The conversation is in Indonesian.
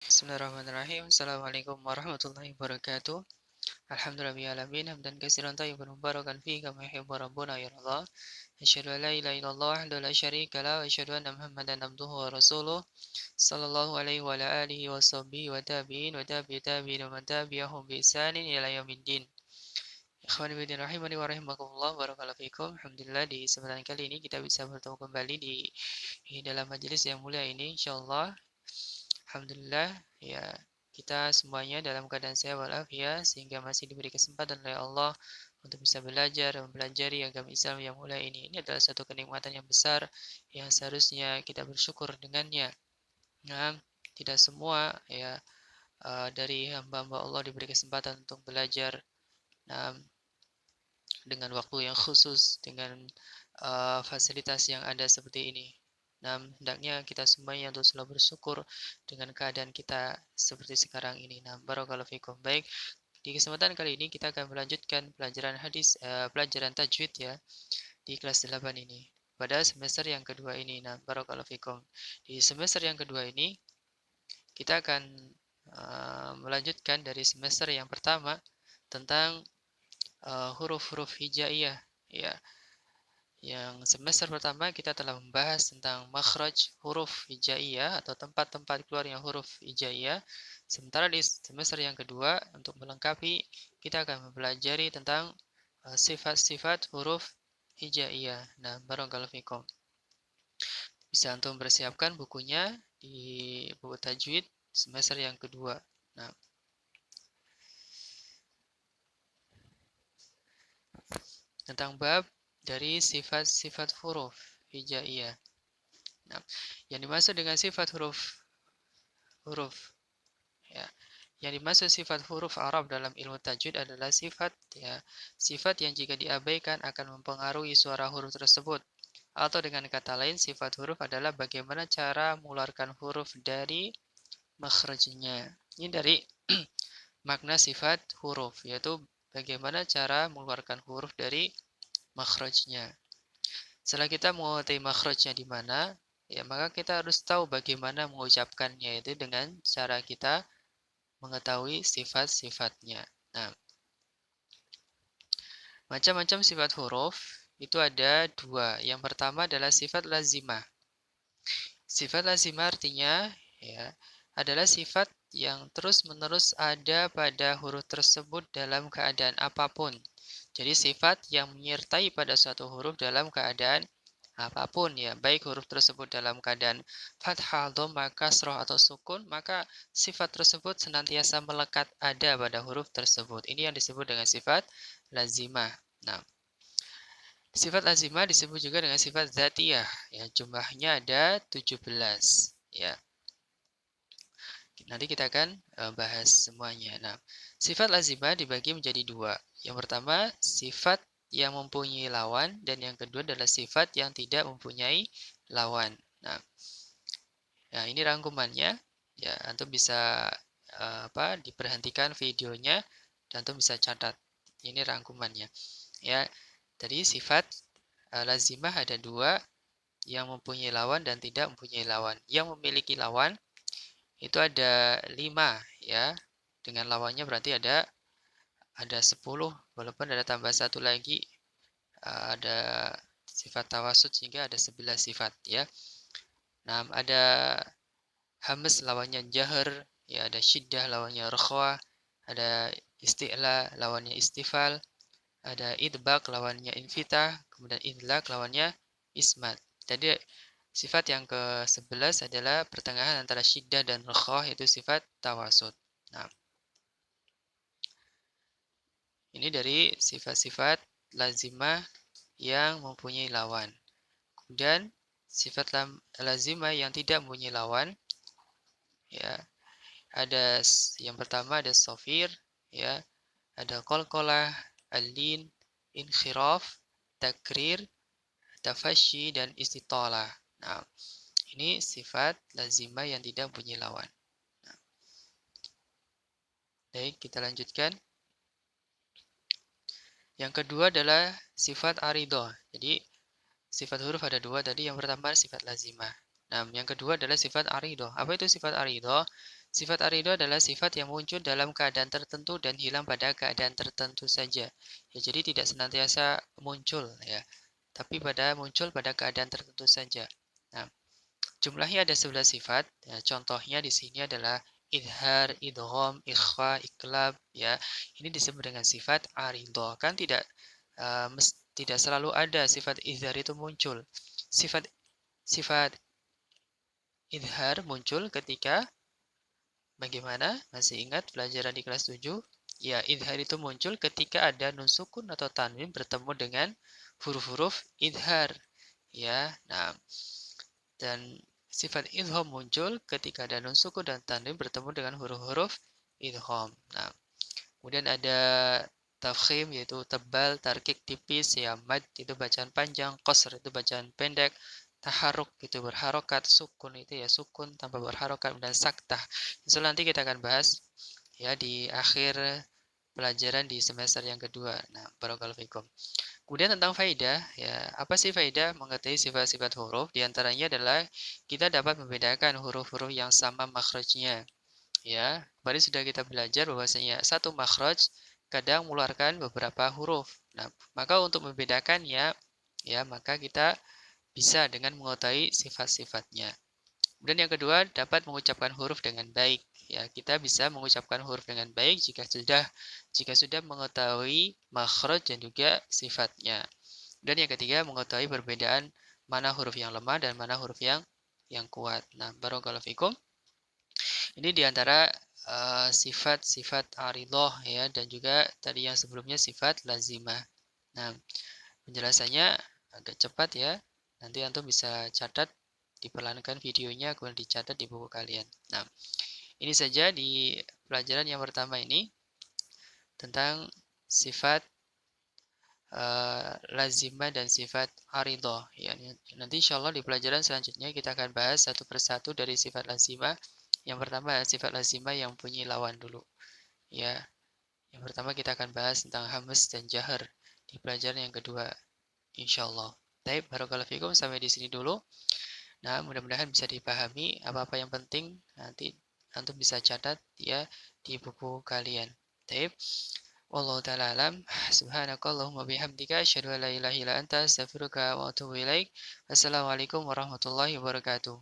Bismillahirrahmanirrahim. Assalamualaikum warahmatullahi wabarakatuh. Alhamdulillah alamin hamdan katsiran thayyiban mubarakan fihi kama yuhibbu rabbuna yarda. Asyhadu an la ilaha illallah wahdahu la syarika lah wa asyhadu anna Muhammadan abduhu wa rasuluh. Sallallahu alaihi wa ala alihi wa sahbihi wa tabi'in wa tabi'i tabi'in wa man tabi'ahum bi ihsanin ila yaumiddin. Ikhwani fillah rahimani wa rahimakumullah barakallahu fikum. Alhamdulillah di kesempatan kali ini kita bisa bertemu kembali di dalam majelis yang mulia ini insyaallah. Alhamdulillah, ya kita semuanya dalam keadaan sehat walafiat sehingga masih diberi kesempatan oleh Allah untuk bisa belajar dan mempelajari agama Islam yang mulia ini. Ini adalah satu kenikmatan yang besar yang seharusnya kita bersyukur dengannya. Nah, tidak semua dari hamba-hamba Allah diberi kesempatan untuk belajar nah, dengan waktu yang khusus, dengan fasilitas yang ada seperti ini. Nah, hendaknya kita semuanya untuk selalu bersyukur dengan keadaan kita seperti sekarang ini. Nah, barakallahu fikum. Baik, di kesempatan kali ini kita akan melanjutkan pelajaran pelajaran tajwid ya di kelas 8 ini. Pada semester yang kedua ini. Nah, barakallahu fikum. Di semester yang kedua ini kita akan melanjutkan dari semester yang pertama tentang huruf-huruf hijaiyah ya. Yang semester pertama kita telah membahas tentang makhraj huruf hijaiyah atau tempat-tempat keluarnya huruf hijaiyah. Sementara di semester yang kedua untuk melengkapi kita akan mempelajari tentang sifat-sifat huruf hijaiyah. Nah, barakallahu fikum. Bisa untuk mempersiapkan bukunya di buku tajwid semester yang kedua. Nah, tentang bab dari sifat-sifat huruf hijaiyah. Nah, yang dimaksud dengan sifat huruf ya. Yang dimaksud sifat huruf Arab dalam ilmu tajwid adalah sifat yang jika diabaikan akan mempengaruhi suara huruf tersebut. Atau dengan kata lain, sifat huruf adalah bagaimana cara mengeluarkan huruf dari makhrajnya. Ini dari makna sifat huruf, yaitu bagaimana cara mengeluarkan huruf dari makhrajnya. Setelah kita mengetahui makhrajnya di mana, ya maka kita harus tahu bagaimana mengucapkannya, yaitu dengan cara kita mengetahui sifat-sifatnya. Nah, macam-macam sifat huruf itu ada dua. Yang pertama adalah sifat lazimah. Sifat lazimah artinya ya adalah sifat yang terus-menerus ada pada huruf tersebut dalam keadaan apapun. Jadi sifat yang menyertai pada suatu huruf dalam keadaan apapun ya, baik huruf tersebut dalam keadaan fathah, dhamma, kasroh atau sukun, maka sifat tersebut senantiasa melekat ada pada huruf tersebut. Ini yang disebut dengan sifat lazimah. Nah, sifat lazimah disebut juga dengan sifat dzatiyah. Ya, jumlahnya ada 17. Ya. Nanti kita akan bahas semuanya. Nah, sifat lazimah dibagi menjadi dua. Yang pertama, sifat yang mempunyai lawan dan yang kedua adalah sifat yang tidak mempunyai lawan. Nah, ya ini rangkumannya. Ya, antum bisa diperhentikan videonya dan antum bisa catat. Ini rangkumannya. Ya, tadi sifat lazimah ada dua, yang mempunyai lawan dan tidak mempunyai lawan. Yang memiliki lawan itu ada 5 ya. Dengan lawannya berarti ada 10 walaupun ada tambah satu lagi ada sifat tawasud sehingga ada 11 sifat ya. Nah, ada hamas lawannya jahar, ya ada syiddah lawannya rakhwah, ada isti'la lawannya istifal, ada idbaq lawannya infitah, kemudian idlaq lawannya ismat. Jadi sifat yang ke-11 adalah pertengahan antara syiddah dan rakhwah, yaitu sifat tawasud. Nah, ini dari sifat-sifat lazimah yang mempunyai lawan. Kemudian sifat lazimah yang tidak mempunyai lawan, ya ada yang pertama ada sofir, ya ada qalqalah, alin, inkhiraf, takrir, tafashi dan istitalah. Nah, ini sifat lazimah yang tidak mempunyai lawan. Nah, baik, kita lanjutkan. Yang kedua adalah sifat aridoh. Jadi sifat huruf ada dua tadi. Yang pertama sifat lazimah. Nah, yang kedua adalah sifat aridoh. Apa itu sifat aridoh? Sifat arido adalah sifat yang muncul dalam keadaan tertentu dan hilang pada keadaan tertentu saja. Ya, jadi tidak senantiasa muncul ya, tapi muncul pada keadaan tertentu saja. Nah, jumlahnya ada 11 sifat. Ya, contohnya di sini adalah idhar, idgham, ikhfa, iklab ya. Ini disebut dengan sifat arido. Kan tidak selalu ada sifat idhar itu muncul. Sifat sifat idhar muncul ketika bagaimana? Masih ingat pelajaran di kelas 7? Ya, idhar itu muncul ketika ada nun sukun atau tanwin bertemu dengan huruf-huruf idhar. Ya, nah, dan sifat idgham muncul ketika ada nun sukun dan tanwin bertemu dengan huruf-huruf idgham. Nah, kemudian ada tafkhim yaitu tebal, tarkik tipis, ya mad itu bacaan panjang, qasr itu bacaan pendek, taharuk itu berharokat, sukun itu ya sukun tanpa berharokat, dan saktah. So nanti kita akan bahas ya di akhir pelajaran di semester yang kedua. Nah, barakallahu fikum. Kemudian tentang faidah, ya apa sih faidah? Mengetahui sifat-sifat huruf, diantaranya adalah kita dapat membedakan huruf-huruf yang sama makhrajnya. Ya, kemarin sudah kita belajar bahwasanya satu makhraj kadang mengeluarkan beberapa huruf. Nah, maka untuk membedakannya, ya maka kita bisa dengan mengetahui sifat-sifatnya. Kemudian yang kedua, dapat mengucapkan huruf dengan baik. Ya, kita bisa mengucapkan huruf dengan baik jika sudah mengetahui makhraj dan juga sifatnya. Dan yang ketiga, mengetahui perbedaan mana huruf yang lemah dan mana huruf yang kuat. Nah, barakallahu fikum. Ini diantara sifat-sifat aridoh ya, dan juga tadi yang sebelumnya sifat lazimah. Nah, penjelasannya agak cepat ya. Nanti antum bisa catat, diperlankan videonya, kemudian dicatat di buku kalian. Nah, ini saja di pelajaran yang pertama ini tentang sifat lazimah dan sifat aridoh. Ya, nanti insya Allah di pelajaran selanjutnya kita akan bahas satu persatu dari sifat lazimah. Yang pertama sifat lazimah yang punya lawan dulu. Ya, yang pertama kita akan bahas tentang hamas dan jahar di pelajaran yang kedua, insya Allah. Baik, barakallahu fikum, sampai di sini dulu. Nah, mudah-mudahan bisa dipahami. Apa-apa yang penting nanti antum bisa catat ya di buku kalian. Baik. Wallahu ta'ala alam. Subhanakallahumma bihamdika asyhadu an la ilaha illa anta astaghfiruka wa atubu ilaik. Wassalamualaikum warahmatullahi wabarakatuh.